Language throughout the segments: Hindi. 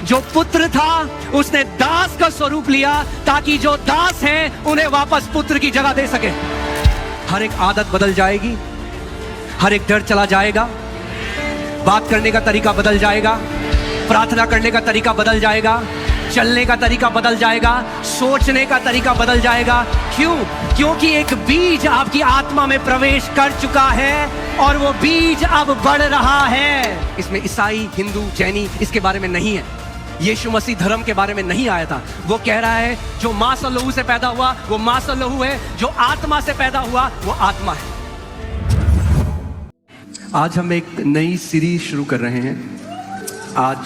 जो पुत्र था उसने दास का स्वरूप लिया ताकि जो दास हैं उन्हें वापस पुत्र की जगह दे सके। हर एक आदत बदल जाएगी, हर एक डर चला जाएगा, बात करने का तरीका बदल जाएगा, प्रार्थना करने का तरीका बदल जाएगा, चलने का तरीका बदल जाएगा, सोचने का तरीका बदल जाएगा। क्यों? क्योंकि एक बीज आपकी आत्मा में प्रवेश कर चुका है और वो बीज अब बढ़ रहा है। इसमें ईसाई, हिंदू, जैनी इसके बारे में नहीं है। यीशु मसीह धर्म के बारे में नहीं आया था। वो कह रहा है जो मांस और लहू से पैदा हुआ वो मांस और लहू है, जो आत्मा से पैदा हुआ वो आत्मा है। आज हम एक नई सीरीज शुरू कर रहे हैं। आज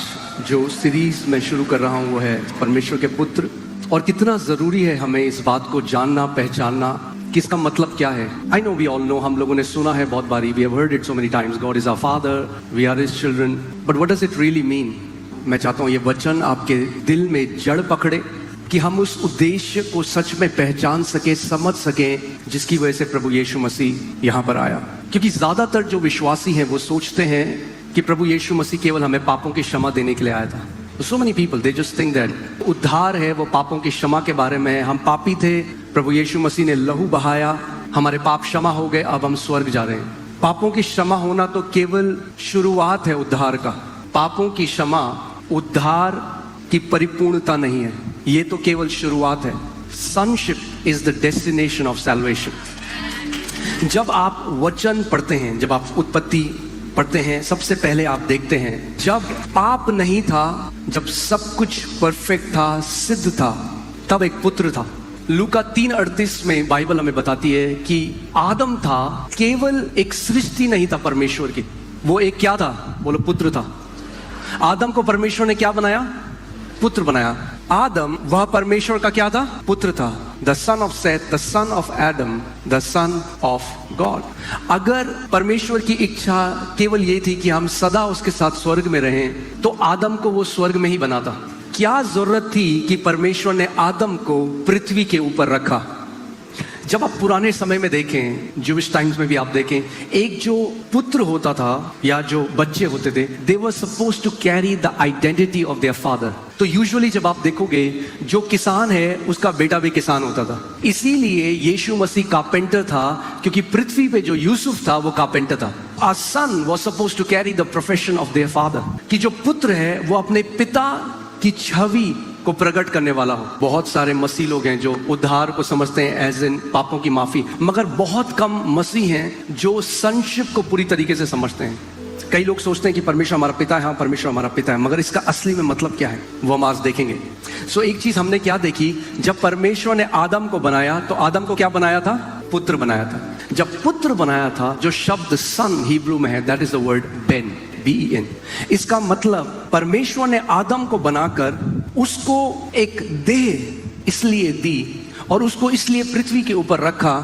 जो सीरीज मैं शुरू कर रहा हूं वो है परमेश्वर के पुत्र। और कितना जरूरी है हमें इस बात को जानना, पहचानना कि इसका मतलब क्या है। I know, we all know, हम लोगों ने सुना है बहुत बारी, we have heard it so many times, God is our father, we are his children, but what does it really mean. मैं चाहता हूं ये वचन आपके दिल में जड़ पकड़े कि हम उस उद्देश्य को सच में पहचान सके, समझ सके जिसकी वजह से प्रभु यीशु मसीह यहाँ पर आया। क्योंकि ज्यादातर जो विश्वासी हैं वो सोचते हैं कि प्रभु यीशु मसीह केवल हमें पापों की क्षमा देने के लिए आया था। So many people they just think that उद्धार है वो पापों की क्षमा के बारे में। हम पापी थे, प्रभु यीशु मसीह ने लहू बहाया, हमारे पाप क्षमा हो गए, अब हम स्वर्ग जा रहे हैं। पापों की क्षमा होना तो केवल शुरुआत है उद्धार का। पापों की क्षमा उद्धार की परिपूर्णता नहीं है, ये तो केवल शुरुआत है। Sonship is the destination of salvation। जब आप वचन पढ़ते हैं, जब आप उत्पत्ति पढ़ते हैं, सबसे पहले आप देखते हैं जब पाप नहीं था, जब सब कुछ परफेक्ट था, सिद्ध था, तब एक पुत्र था। लूका 3:38 में बाइबल हमें बताती है कि आदम था, केवल एक सृष्टि नहीं था परमेश्वर की, वो एक क्या था? बोलो, पुत्र था। आदम को परमेश्वर ने क्या बनाया? पुत्र बनाया। आदम वह परमेश्वर का क्या था? पुत्र था। The son of Seth, the son of Adam, the son of God. अगर परमेश्वर की इच्छा केवल ये थी कि हम सदा उसके साथ स्वर्ग में रहें, तो आदम को वो स्वर्ग में ही बनाता। क्या जरूरत थी कि परमेश्वर ने आदम को पृथ्वी के ऊपर रखा? जब आप पुराने समय में देखें, ज्यूइश टाइम्स में भी आप देखें, एक जो पुत्र होता था या जो बच्चे होते थे, they were supposed to carry the identity of their father. तो यूजुअली जब आप देखोगे, जो किसान है उसका बेटा भी किसान होता था। इसीलिए यीशु मसीह कारपेंटर था, क्योंकि पृथ्वी पे जो यूसुफ था वो कारपेंटर था। A son was supposed to carry the profession of their father। कि जो पुत्र है वो अपने पिता की छवि को प्रकट करने वाला हो। बहुत सारे मसीह लोग हैं जो उद्धार को समझते हैं एज इन पापों की माफी, मगर बहुत कम मसीह हैं जो sonship को पूरी तरीके से समझते हैं। कई लोग सोचते हैं कि परमेश्वर हमारा पिता है, हाँ परमेश्वर हमारा पिता है, मगर इसका असली में मतलब क्या है वो हम आज देखेंगे। सो एक चीज हमने क्या देखी, जब परमेश्वर ने आदम को बनाया तो आदम को क्या बनाया था? पुत्र बनाया था। जब पुत्र बनाया था, जो शब्द सन हिब्रू में है, that is the word Ben, B-E-N। इसका मतलब परमेश्वर ने आदम को बनाकर उसको एक देह इसलिए दी और उसको इसलिए पृथ्वी के ऊपर रखा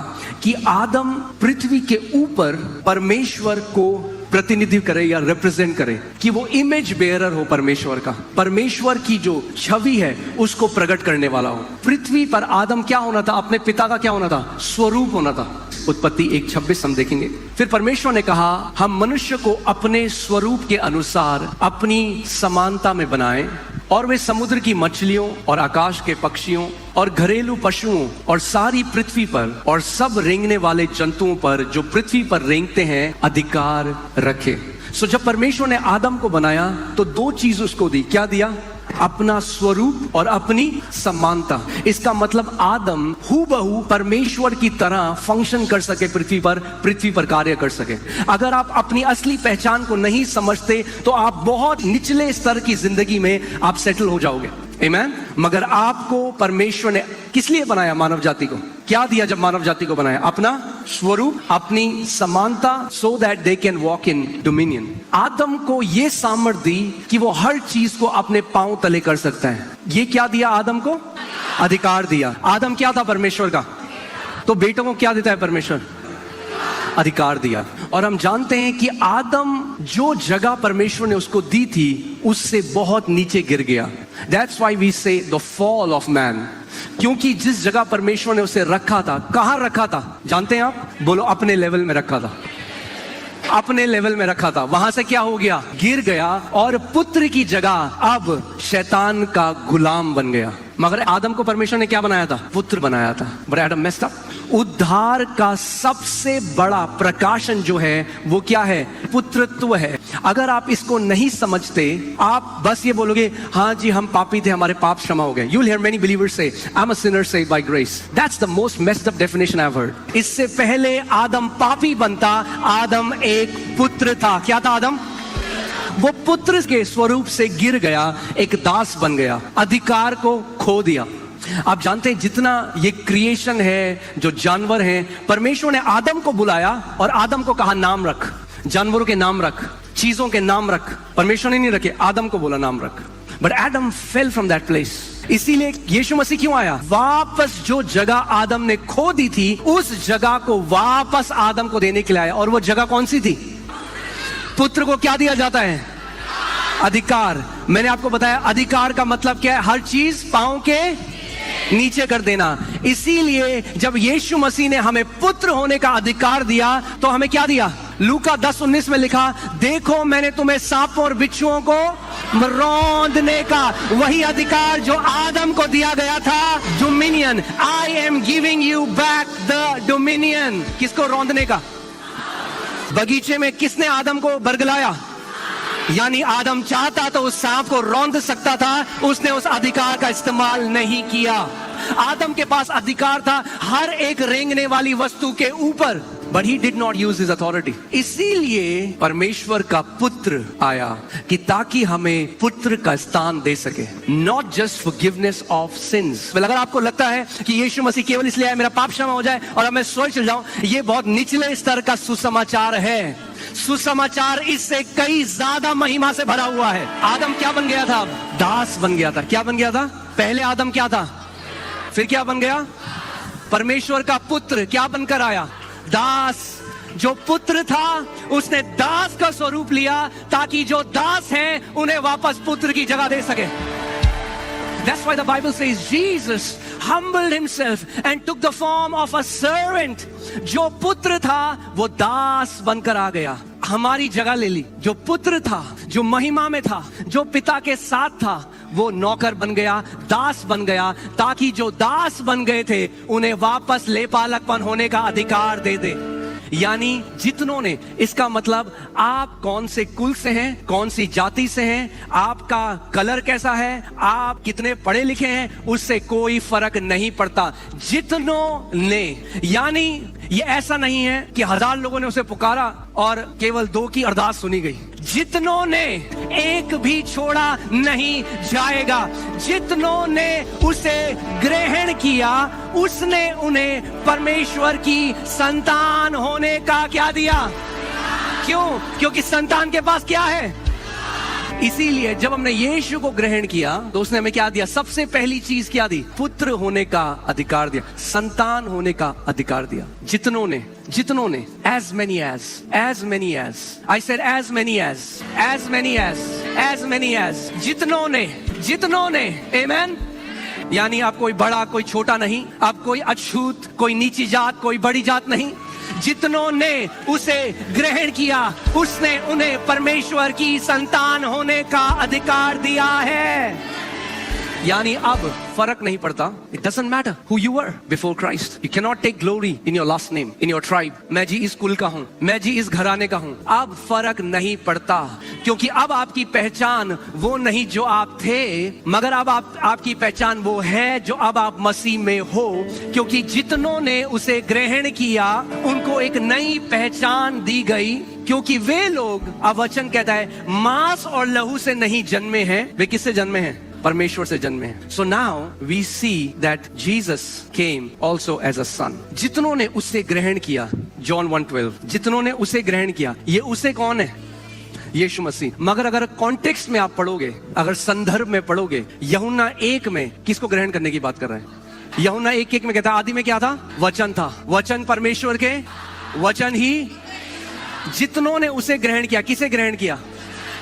कि आदम पृथ्वी के ऊपर परमेश्वर को प्रतिनिधित्व करे या रिप्रेजेंट करे, कि वो इमेज बेयरर हो परमेश्वर का, परमेश्वर की जो छवि है उसको प्रकट करने वाला हो। पृथ्वी पर आदम क्या होना था? अपने पिता का क्या होना था? स्वरूप होना था। उत्पत्ति 1:26 हम देखेंगे। फिर परमेश्वर ने कहा हम मनुष्य को अपने स्वरूप के अनुसार अपनी समानता में बनाएं, और वे समुद्र की मछलियों और आकाश के पक्षियों और घरेलू पशुओं और सारी पृथ्वी पर और सब रेंगने वाले जंतुओं पर जो पृथ्वी पर रेंगते हैं अधिकार रखे। सो जब परमेश्वर ने आदम को बनाया तो दो चीज उसको दी। क्या दिया? अपना स्वरूप और अपनी समानता। इसका मतलब आदम हूबहू परमेश्वर की तरह फंक्शन कर सके, पृथ्वी पर कार्य कर सके। अगर आप अपनी असली पहचान को नहीं समझते तो आप बहुत निचले स्तर की जिंदगी में आप सेटल हो जाओगे। आमीन। मगर आपको परमेश्वर ने किस लिए बनाया? मानव जाति को क्या दिया जब मानव जाति को बनाया? अपना स्वरूप, अपनी समानता, so that they can walk in dominion. आदम को यह सामर्थ्य दी कि वो हर चीज को अपने पांव तले कर सकता है। ये क्या दिया आदम को? अधिकार दिया। आदम क्या था? परमेश्वर का। तो बेटों को क्या देता है परमेश्वर? अधिकार दिया। और हम जानते हैं कि आदम जो जगह परमेश्वर ने उसको दी थी उससे बहुत नीचे गिर गया। That's why we say the fall of man। क्योंकि जिस जगह परमेश्वर ने उसे रखा था, कहां रखा था जानते हैं आप? बोलो, अपने लेवल में रखा था। अपने लेवल में रखा था, वहां से क्या हो गया, गिर गया और पुत्र की जगह अब शैतान का गुलाम बन गया। मगर आदम को परमेश्वर ने क्या बनाया था, पुत्र बनाया था। But Adam messed up. उद्धार का सबसे बड़ा प्रकाशन जो है वो क्या है, पुत्रत्व है। अगर आप इसको नहीं समझते, आप बस ये बोलोगे हाँ जी हम पापी थे, हमारे पाप क्षमा हो गए। You'll hear many believers say, I'm a sinner saved by grace. That's the most messed up definition I've heard. इससे पहले आदम पापी बनता, आदम एक पुत्र था। क्या था आदम? वो पुत्र के स्वरूप से गिर गया, एक दास बन गया, अधिकार को खो दिया। आप जानते हैं जितना ये क्रिएशन है, जो जानवर हैं, परमेश्वर ने आदम को बुलाया और आदम को कहा नाम रख, जानवरों के नाम रख, चीजों के नाम रख। परमेश्वर ने नहीं रखे, आदम को बोला नाम रख। But Adam fell from that place. इसीलिए यीशु मसीह क्यों आया, वापस जो जगह आदम ने खो दी थी उस जगह को वापस आदम को देने के लिए आया। और वो जगह कौन सी थी? पुत्र को क्या दिया जाता है, अधिकार। मैंने आपको बताया अधिकार का मतलब क्या है, हर चीज पांव के नीचे कर देना। इसीलिए जब यीशु मसीह ने हमें पुत्र होने का अधिकार दिया तो हमें क्या दिया, लूका 10:19 में लिखा, देखो मैंने तुम्हें सांपों और बिच्छुओं को रौंदने का वही अधिकार जो आदम को दिया गया था, dominion. I am giving you back the dominion. किसको रौंदने का? बगीचे में किसने आदम को बरगलाया? यानी आदम चाहता तो उस सांप को रौंद सकता था, उसने उस अधिकार का इस्तेमाल नहीं किया। आदम के पास अधिकार था हर एक रेंगने वाली वस्तु के ऊपर, but he did not use his authority. इसीलिए परमेश्वर का पुत्र आया कि ताकि हमें पुत्र का स्थान दे सके, not just forgiveness of since. अगर आपको लगता है कि यीशु मसीह केवल इसलिए आया मेरा पाप क्षमा हो जाए और अब मैं स्वर्ग चल जाऊं, ये बहुत निचले स्तर का सुसमाचार है। सुसमाचार इससे कई ज्यादा महिमा से भरा हुआ है। आदम क्या बन गया था? दास बन गया था। क्या बन गया था? पहले आदम क्या था, फिर क्या बन गया? परमेश्वर का पुत्र। क्या बनकर आया? दास। जो पुत्र था उसने दास का स्वरूप लिया ताकि जो दास हैं उन्हें वापस पुत्र की जगह दे सके। That's why the Bible says Jesus humbled himself and took the form of a servant. जो पुत्र था वो दास बनकर आ गया, हमारी जगह ले ली। जो पुत्र था, जो महिमा में था, जो पिता के साथ था, वो नौकर बन गया, दास बन गया, ताकि जो दास बन गए थे उन्हें वापस लेपालकपन होने का अधिकार दे दे। यानी जितनों ने, इसका मतलब आप कौन से कुल से हैं, कौन सी जाति से हैं, आपका कलर कैसा है, आप कितने पढ़े लिखे हैं, उससे कोई फर्क नहीं पड़ता। जितनों ने, यानी ये ऐसा नहीं है कि 1000 लोगों ने उसे पुकारा और केवल 2 की अरदास सुनी गई। जितनों ने, एक भी छोड़ा नहीं जाएगा। जितनों ने उसे ग्रहण किया उसने उन्हें परमेश्वर की संतान होने का क्या दिया? क्यों? क्योंकि संतान के पास क्या है? इसीलिए जब हमने यीशु को ग्रहण किया तो उसने हमें क्या दिया? सबसे पहली चीज क्या दी? पुत्र होने का अधिकार दिया, संतान होने का अधिकार दिया। जितनों ने, as many as, I said as many as, जितनों ने, amen। यानी आप कोई बड़ा कोई छोटा नहीं, आप कोई अछूत, कोई नीची जात, कोई बड़ी जात नहीं। जितनों ने उसे ग्रहण किया उसने उन्हें परमेश्वर की संतान होने का अधिकार दिया है। यानी अब फर्क नहीं पड़ता, it doesn't matter who you were before Christ. You cannot take glory in your last name, in your tribe. मैं जी इस कुल का हूँ, मैं जी इस घराने का हूँ। अब फर्क नहीं पड़ता, क्योंकि अब आपकी पहचान वो नहीं जो आप थे, मगर अब आपकी पहचान वो है जो अब आप मसीह में हो। क्योंकि जितनों ने उसे ग्रहण किया उनको एक नई पहचान दी गई, क्योंकि वे लोग, अब वचन कहता है, मांस और लहू से नहीं जन्मे हैं। वे किससे जन्मे हैं? परमेश्वर से जन्मे हैं। So now we see that Jesus came also as a son. जितनों ने उसे ग्रहण किया, John 1:12, जितनों ने उसे ग्रहण किया, ये उसे कौन है? यीशु मसीह। मगर अगर कॉन्टेक्स्ट में आप पढ़ोगे, अगर संदर्भ में पढ़ोगे, यूहन्ना 1 में किसको ग्रहण करने की बात कर रहे हैं? यूहन्ना 1:1 में कहता है आदि में क्या था? वचन था, वचन परमेश्वर के, वचन ही। जितनों ने उसे ग्रहण किया, किसे ग्रहण किया?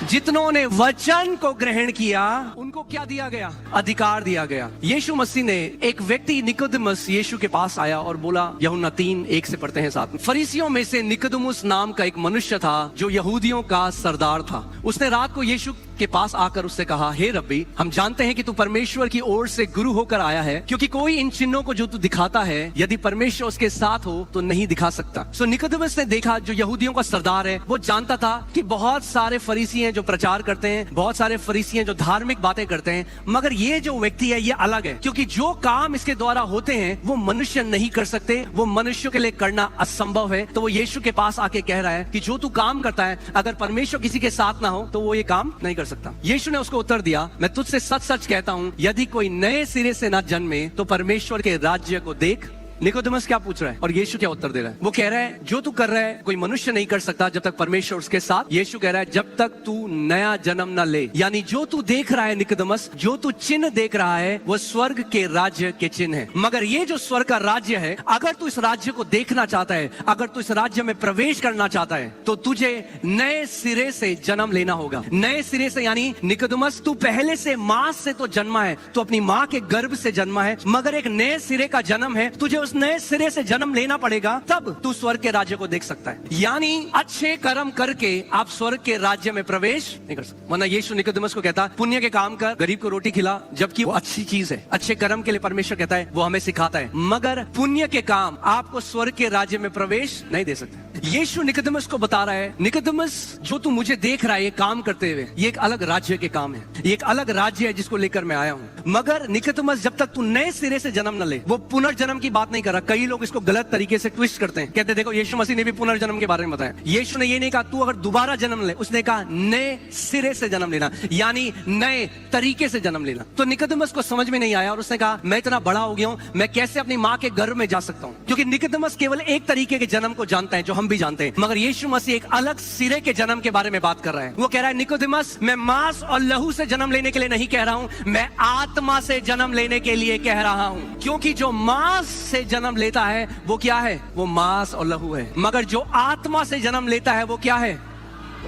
जितनों ने वचन को ग्रहण किया उनको क्या दिया गया? अधिकार दिया गया। यीशु मसीह ने, एक व्यक्ति निकोदेमुस यीशु के पास आया और बोला, यूहन्ना 3:1 से पढ़ते हैं साथ में। फरीसियों में से निकोदेमुस नाम का एक मनुष्य था जो यहूदियों का सरदार था। उसने रात को यीशु के पास आकर उससे कहा, हे रब्बी, हम जानते हैं कि तू परमेश्वर की ओर से गुरु होकर आया है, क्योंकि कोई इन चिन्हों को जो तू दिखाता है, यदि परमेश्वर उसके साथ हो तो नहीं दिखा सकता। सो निकोदेमुस ने देखा, जो यहूदियों का सरदार है, वो जानता था कि बहुत सारे फरीसी हैं जो प्रचार करते हैं, बहुत सारे फरीसी हैं जो धार्मिक बातें करते हैं, मगर ये जो व्यक्ति है ये अलग है, क्योंकि जो काम इसके द्वारा होते हैं वो मनुष्य नहीं कर सकते, वो मनुष्य के लिए करना असंभव है। तो वो यीशु के पास आके कह रहा है कि जो तू काम करता है, अगर परमेश्वर किसी के साथ ना हो तो वो ये काम नहीं कर सकता। यीशु ने उसको उत्तर दिया, मैं तुझसे सच सच कहता हूं, यदि कोई नए सिरे से ना जन्मे तो परमेश्वर के राज्य को देख। निकोदेमुस क्या पूछ रहा है और यीशु क्या उत्तर दे रहा है? वो कह रहा है, जो तू कर रहा है कोई मनुष्य नहीं कर सकता जब तक परमेश्वर उसके साथ। यीशु कह रहा है, जब तक तू नया जन्म ना ले, यानी जो तू देख रहा है निकोदेमुस, जो तू चिन्ह देख रहा है वो स्वर्ग के राज्य के चिन्ह है। मगर ये जो स्वर्ग का राज्य है, अगर तू इस राज्य को देखना चाहता है, अगर तू इस राज्य में प्रवेश करना चाहता है, तो तुझे नए सिरे से जन्म लेना होगा। नए सिरे से, यानी निकोदेमुस, तू पहले से मां से तो जन्मा है, तू अपनी मां के गर्भ से जन्मा है, मगर एक नए सिरे का जन्म है, तुझे उस नए सिरे से जन्म लेना पड़ेगा, तब तू स्वर्ग के राज्य को देख सकता है। यानी अच्छे कर्म करके आप स्वर्ग के राज्य में प्रवेश नहीं कर सकते। वरना यीशु निकोदेमुस को कहता, पुण्य के काम कर, गरीब को रोटी खिला, जबकि वो अच्छी चीज है। अच्छे कर्म के लिए परमेश्वर कहता है, वो हमें सिखाता है, मगर पुण्य के काम आपको स्वर्ग के राज्य में प्रवेश नहीं दे सकते। यीशु निकोदेमुस को बता रहा है, निकोदेमुस, जो तू मुझे देख रहा है ये काम करते हुए, ये एक अलग राज्य के काम है, ये एक अलग राज्य है जिसको लेकर मैं आया हूं। मगर निकोदेमुस, जब तक तू नए सिरे से जन्म न ले, वो पुनर्जन्म की बात नहीं कर रहा। कई लोग इसको गलत तरीके से ट्विस्ट करते हैं, कहते देखो यीशु मसीह ने भी पुनर्जन्म के बारे में बताया। यीशु ने ये नहीं कहा तू अगर दोबारा जन्म ले, उसने कहा नए सिरे से जन्म लेना, यानी नए तरीके से जन्म लेना। तो निकोदेमुस को समझ में नहीं आया और उसने कहा, मैं इतना बड़ा हो गया हूं, मैं कैसे अपनी मां के गर्भ में जा सकता हूं? क्योंकि निकोदेमुस केवल एक तरीके के जन्म को जानता है जो हम भी जानते हैं, मगर यीशु मसीह एक अलग सिरे के जन्म के बारे में बात कर रहा है। वो कह रहा है, निकोदेमुस, मैं मांस और लहू से जन्म लेने के लिए नहीं कह रहा हूं, मैं आत्मा से जन्म लेने के लिए कह रहा हूं। क्योंकि जो मांस से जन्म लेता है वो क्या है? वो मांस और लहू है, मगर जो आत्मा से जन्म लेता है वो क्या है?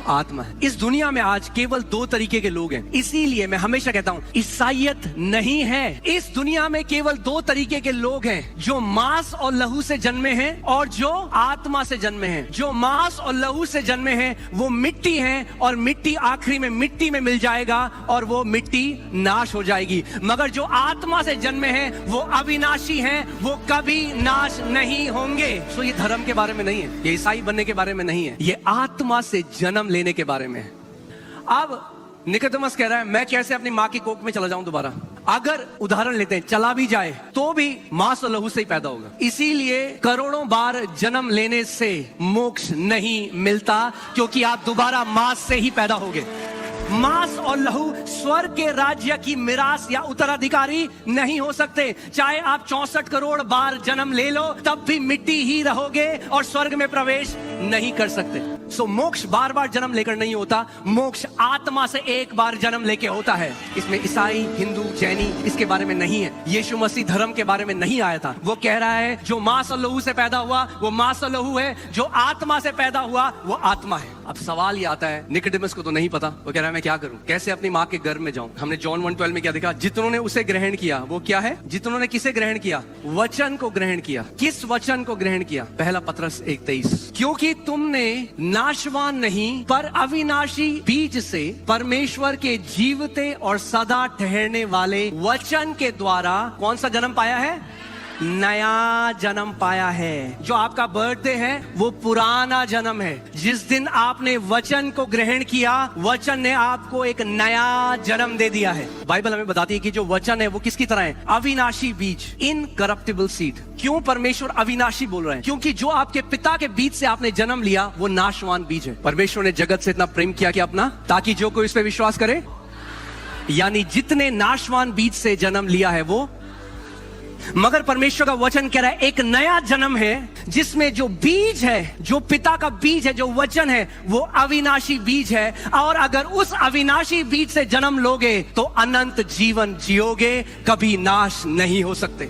आत्मा है। इस दुनिया में आज केवल 2 तरीके के लोग हैं, इसीलिए मैं हमेशा कहता हूं ईसाईयत नहीं है। इस दुनिया में केवल 2 तरीके के लोग हैं, जो मांस और लहू से जन्मे हैं और जो आत्मा से जन्मे हैं। जो मांस और लहू से जन्मे हैं वो मिट्टी हैं, और मिट्टी आखिरी में मिट्टी में मिल जाएगा और वो मिट्टी नाश हो जाएगी। मगर जो आत्मा से जन्मे हैं वो अविनाशी हैं, वो कभी नाश नहीं होंगे। तो ये धर्म के बारे में नहीं है, ये ईसाई बनने के बारे में नहीं है, ये आत्मा से जन्म लेने के बारे में। अब निकोदेमुस कह रहा है, मैं कैसे अपनी मां की कोख में चला जाऊं दोबारा? अगर उदाहरण लेते हैं, चला भी जाए तो भी मांस और लहू से ही पैदा होगा। इसीलिए करोड़ों बार जन्म लेने से मोक्ष नहीं मिलता, क्योंकि आप दोबारा मांस से ही पैदा होगे। मांस और लहू स्वर्ग के राज्य की मिरास या उत्तराधिकारी नहीं हो सकते। चाहे आप 64 करोड़ बार जन्म ले लो, तब भी मिट्टी ही रहोगे और स्वर्ग में प्रवेश नहीं कर सकते। सो मोक्ष बार बार जन्म लेकर नहीं होता, मोक्ष आत्मा से एक बार जन्म लेके होता है। इसमें ईसाई, हिंदू, जैनी इसके बारे में नहीं है। यीशु मसीह धर्म के बारे में नहीं आया था। वो कह रहा है, जो मांस और लहू से पैदा हुआ वो मांस और लहू है, जो आत्मा से पैदा हुआ वो आत्मा है। अब सवाल ये आता है, निकोदेमुस को तो नहीं पता, वो कह रहा है मैं क्या करूं, कैसे अपनी मां के गर्भ में जाऊं? हमने जॉन 1:12 में क्या देखा? जितनों ने उसे ग्रहण किया, वो क्या है? जितनों ने किसे ग्रहण किया? वचन को ग्रहण किया। किस वचन को ग्रहण किया? पहला पत्रस 1:23, क्योंकि तुमने नाशवान नहीं पर अविनाशी बीज से परमेश्वर के जीवते और सदा ठहरने वाले वचन के द्वारा कौन सा जन्म पाया है? नया जन्म पाया है। जो आपका बर्थडे है वो पुराना जन्म है। जिस दिन आपने वचन को ग्रहण किया, वचन ने आपको एक नया जन्म दे दिया है। बाइबल हमें बताती है कि जो वचन है वो किसकी तरह है? अविनाशी बीज, इनकरप्टिबल सीड। क्यों परमेश्वर अविनाशी बोल रहे हैं? क्योंकि जो आपके पिता के बीज से आपने जन्म लिया वो नाशवान बीज है। परमेश्वर ने जगत से इतना प्रेम किया कि अपना, ताकि जो कोई इस पे विश्वास करे, यानी जितने नाशवान बीज से जन्म लिया है वो, मगर परमेश्वर का वचन कह रहा है एक नया जन्म है, जिसमें जो बीज है, जो पिता का बीज है, जो वचन है, वो अविनाशी बीज है। और अगर उस अविनाशी बीज से जन्म लोगे तो अनंत जीवन जियोगे, कभी नाश नहीं हो सकते।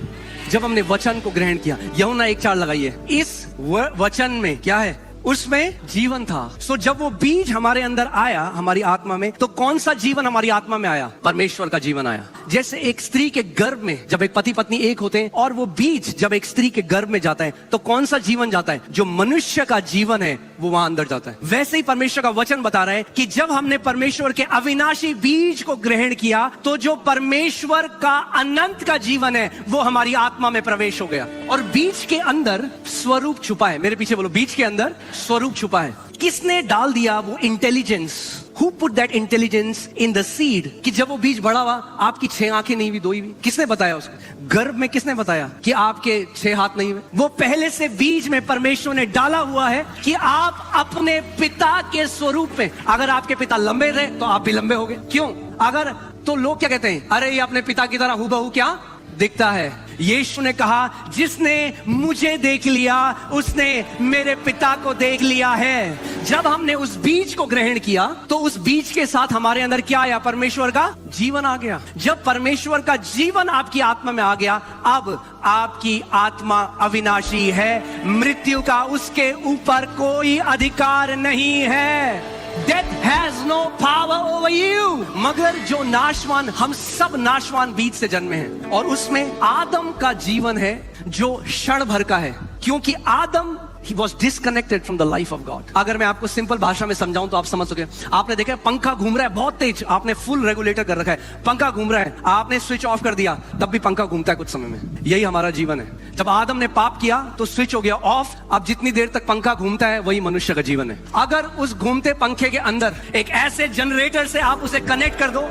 जब हमने वचन को ग्रहण किया, यूहन्ना 1:4 लगाइए, इस वचन में क्या है? उसमें जीवन था। सो जब वो बीज हमारे अंदर आया, हमारी आत्मा में, तो कौन सा जीवन हमारी आत्मा में आया? परमेश्वर का जीवन आया। जैसे एक स्त्री के गर्भ में जब एक पति पत्नी एक होते हैं और वो बीज जब एक स्त्री के गर्भ में जाता है तो कौन सा जीवन जाता है? जो मनुष्य का जीवन है वो वहां अंदर जाता है। वैसे ही परमेश्वर का वचन बता रहा है कि जब हमने परमेश्वर के अविनाशी बीज को ग्रहण किया तो जो परमेश्वर का अनंत का जीवन है वो हमारी आत्मा में प्रवेश हो गया। और बीज के अंदर स्वरूप छुपा है। मेरे पीछे बोलो, बीज के अंदर स्वरूप छुपा है। किसने डाल दिया वो intelligence? Who put that intelligence in the seed? कि जब वो बीज बड़ा हुआ, आपकी 6 आंखें नहीं हुई, 2 ही हुई। किसने बताया उसको? गर्भ में किसने बताया कि आपके 6 हाथ नहीं हुए? वो पहले से बीज में परमेश्वर ने डाला हुआ है कि आप अपने पिता के स्वरूप में, अगर आपके पिता लंबे रहे तो आप भी लंबे हो गए। क्यों? अगर तो लोग क्या कहते हैं, अरे ये अपने पिता की तरह हूबहू क्या दिखता है। यीशु ने कहा, जिसने मुझे देख लिया उसने मेरे पिता को देख लिया है। जब हमने उस बीज को ग्रहण किया तो उस बीज के साथ हमारे अंदर क्या आया? परमेश्वर का जीवन आ गया। जब परमेश्वर का जीवन आपकी आत्मा में आ गया, अब आपकी आत्मा अविनाशी है। मृत्यु का उसके ऊपर कोई अधिकार नहीं है। Death has no power over you। मगर जो नाशवान, हम सब नाशवान बीज से जन्मे हैं और उसमें आदम का जीवन है जो क्षण भर का है, क्योंकि आदम he was disconnected from the life of God। अगर मैं आपको सिंपल भाषा में समझाऊं तो आप समझ सके। आपने देखा है पंखा घूम रहा है बहुत तेज, आपने फुल रेगुलेटर कर रखा है, पंखा घूम रहा है, आपने स्विच ऑफ कर दिया, तब भी पंखा घूमता है कुछ समय में। यही हमारा जीवन है। जब आदम ने पाप किया तो स्विच हो गया ऑफ, अब जितनी देर तक पंखा घूमता है वही मनुष्य का जीवन है। अगर उस घूमते पंखे के अंदर एक ऐसे जनरेटर से आप उसे कनेक्ट कर दो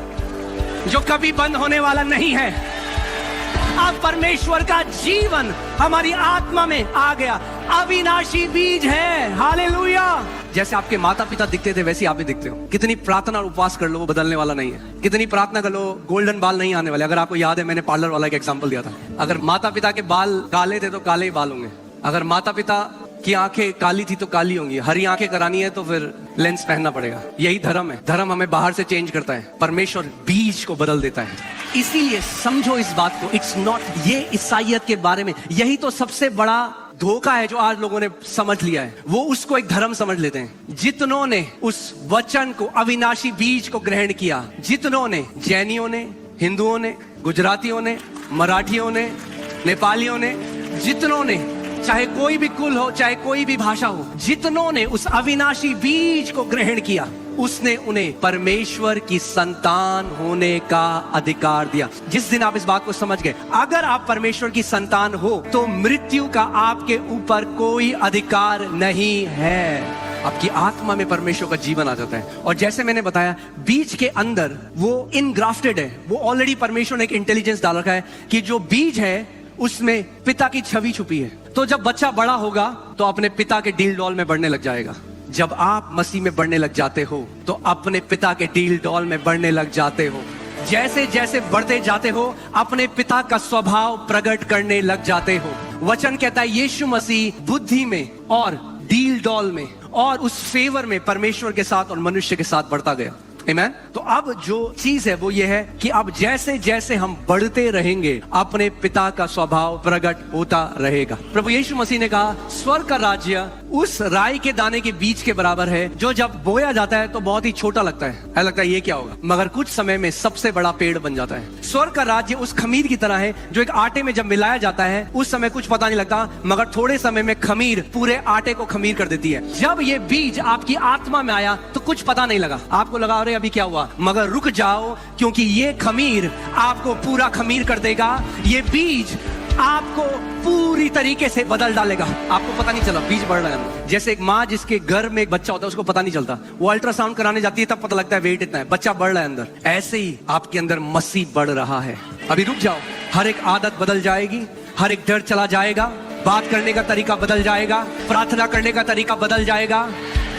जो कभी बंद होने वाला नहीं है, अब परमेश्वर का जीवन हमारी आत्मा में आ गया। अविनाशी बीज है। हालेलुया। जैसे आपके माता पिता दिखते थे वैसे आप भी दिखते हो। कितनी प्रार्थना और उपवास कर लो, वो बदलने वाला नहीं है। कितनी प्रार्थना कर लो, गोल्डन बाल नहीं आने वाले। अगर आपको याद है, मैंने पार्लर वाला एक एग्जांपल दिया था। अगर माता पिता के बाल काले थे तो काले ही बाल होंगे। अगर माता पिता की आंखें काली थी तो काली होंगी। हरी आंखें करानी है तो फिर लेंस पहनना पड़ेगा। यही धर्म है। धर्म हमें बाहर से चेंज करता है, परमेश्वर बीज को बदल देता है। इसीलिए समझो इस बात को। इट्स नॉट, ये ईसाइयत के बारे में यही तो सबसे बड़ा धोखा है जो आज लोगों ने समझ लिया है। वो उसको एक धर्म समझ लेते हैं। जितनों ने उस वचन को, अविनाशी बीज को ग्रहण किया, जितनों ने, जैनियों ने, हिंदुओं ने, गुजरातियों ने, मराठियों ने, नेपालियों ने, जितनों ने, चाहे कोई भी कुल हो, चाहे कोई भी भाषा हो, जितनों ने उस अविनाशी बीज को ग्रहण किया, उसने उन्हें परमेश्वर की संतान होने का अधिकार दिया। जिस दिन आप इस बात को समझ गए, अगर आप परमेश्वर की संतान हो तो मृत्यु का आपके ऊपर कोई अधिकार नहीं है। आपकी आत्मा में परमेश्वर का जीवन आ जाता है। और जैसे मैंने बताया, बीज के अंदर वो इनग्राफ्टेड है। वो ऑलरेडी परमेश्वर ने एक इंटेलिजेंस डाल रखा है कि जो बीज है उसमें पिता की छवि छुपी है। तो जब बच्चा बड़ा होगा तो अपने पिता के डील डॉल में बढ़ने लग जाएगा। जब आप मसीह में बढ़ने लग जाते हो तो अपने पिता के डील डॉल में बढ़ने लग जाते हो। जैसे जैसे बढ़ते जाते हो अपने पिता का स्वभाव प्रकट करने लग जाते हो। वचन कहता है यीशु मसीह बुद्धि में और डील डॉल में और उस फेवर में परमेश्वर के साथ और मनुष्य के साथ बढ़ता गया। आमीन। तो अब जो चीज है वो ये है कि अब जैसे जैसे हम बढ़ते रहेंगे अपने पिता का स्वभाव प्रकट होता रहेगा। प्रभु यीशु मसीह ने कहा, स्वर्ग का राज्य उस राई के दाने के बीज के बराबर है जो जब बोया जाता है तो बहुत ही छोटा लगता है। लगता है ये क्या होगा, मगर कुछ समय में सबसे बड़ा पेड़ बन जाता है। स्वर्ग का राज्य उस खमीर की तरह है जो एक आटे में जब मिलाया जाता है उस समय कुछ पता नहीं लगता, मगर थोड़े समय में खमीर पूरे आटे को खमीर कर देती है। जब ये बीज आपकी आत्मा में आया तो कुछ पता नहीं लगा, आपको लगा अरे अभी क्या हुआ, मगर रुक जाओ, क्योंकि ये खमीर आपको पूरा खमीर कर देगा। ये बीज आपको पूरी तरीके से बदल डालेगा। आपको पता नहीं चला बीज बढ़ रहा है। जैसे एक माँ जिसके घर में एक बच्चा होता है उसको पता नहीं चलता, वो अल्ट्रासाउंड कराने जाती है तब पता लगता है वेट इतना है, बच्चा बढ़ रहा है अंदर। ऐसे ही आपके अंदर मसीह बढ़ रहा है। अभी रुक जाओ, हर एक आदत बदल जाएगी, हर एक डर चला जाएगा, बात करने का तरीका बदल जाएगा, प्रार्थना करने का तरीका बदल जाएगा,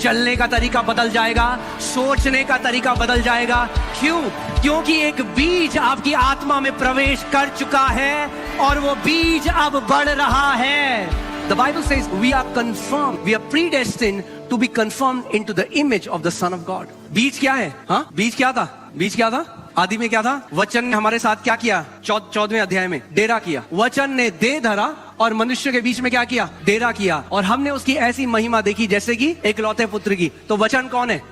चलने का तरीका बदल जाएगा, सोचने का तरीका बदल जाएगा। क्यों? क्योंकि एक बीज आपकी आत्मा में प्रवेश कर चुका है और वो बीज अब बढ़ रहा है। The Bible says we are confirmed, we are predestined to be conformed into the image of the Son of God. बीज क्या है? हाँ, बीज क्या था? बीज क्या था? आदि में क्या था? वचन ने हमारे साथ क्या किया? 14वें अध्याय में डेरा किया। वचन ने देह धरा और मनुष्य के बीच में क्या किया? डेरा किया। और हमने उसकी ऐसी महिमा देखी जैसे कि एकलौते पुत्र की। तो वचन कौन है?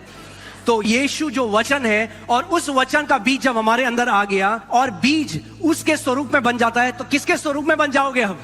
तो यीशु जो वचन है, और उस वचन का बीज जब हमारे अंदर आ गया और बीज उसके स्वरूप में बन जाता है, तो किसके स्वरूप में बन जाओगे हम?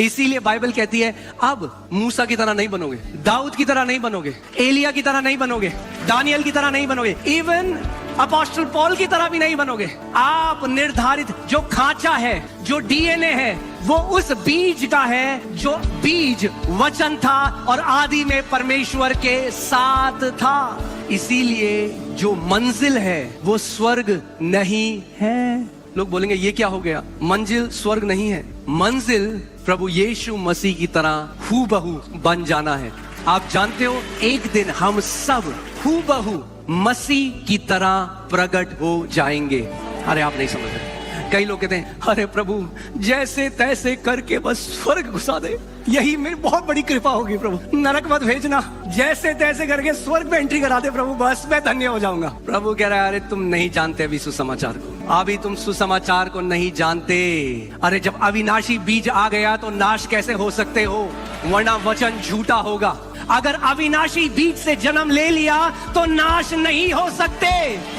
इसीलिए बाइबल कहती है अब मूसा की तरह नहीं बनोगे, दाऊद की तरह नहीं बनोगे, एलिया की तरह नहीं बनोगे, दानियल की तरह नहीं बनोगे, इवन अपोस्टल पॉल की तरह भी नहीं बनोगे। आप निर्धारित जो खांचा है, जो डीएनए है, वो उस बीज का है जो बीज वचन था और आदि में परमेश्वर के साथ था। इसीलिए जो मंजिल है वो स्वर्ग नहीं है। लोग बोलेंगे ये क्या हो गया? मंजिल स्वर्ग नहीं है, मंजिल प्रभु यीशु मसीह की तरह हूबहू बन जाना है। आप जानते हो एक दिन हम सब हूबहू मसीह की तरह प्रकट हो जाएंगे। अरे आप नहीं समझ रहे। कई लोग कहते हैं अरे प्रभु जैसे तैसे करके बस स्वर्ग घुसा दे, यही मेरी बहुत बड़ी कृपा होगी प्रभु, नरक मत भेजना, जैसे तैसे करके स्वर्ग में एंट्री करा दे प्रभु, बस मैं धन्य हो जाऊंगा। प्रभु कह रहा है अरे तुम नहीं जानते अभी सुसमाचार को, अभी तुम सुसमाचार को नहीं जानते। अरे जब अविनाशी बीज आ गया तो नाश कैसे हो सकते हो? वरना वचन झूठा होगा। अगर अविनाशी बीज से जन्म ले लिया तो नाश नहीं हो सकते,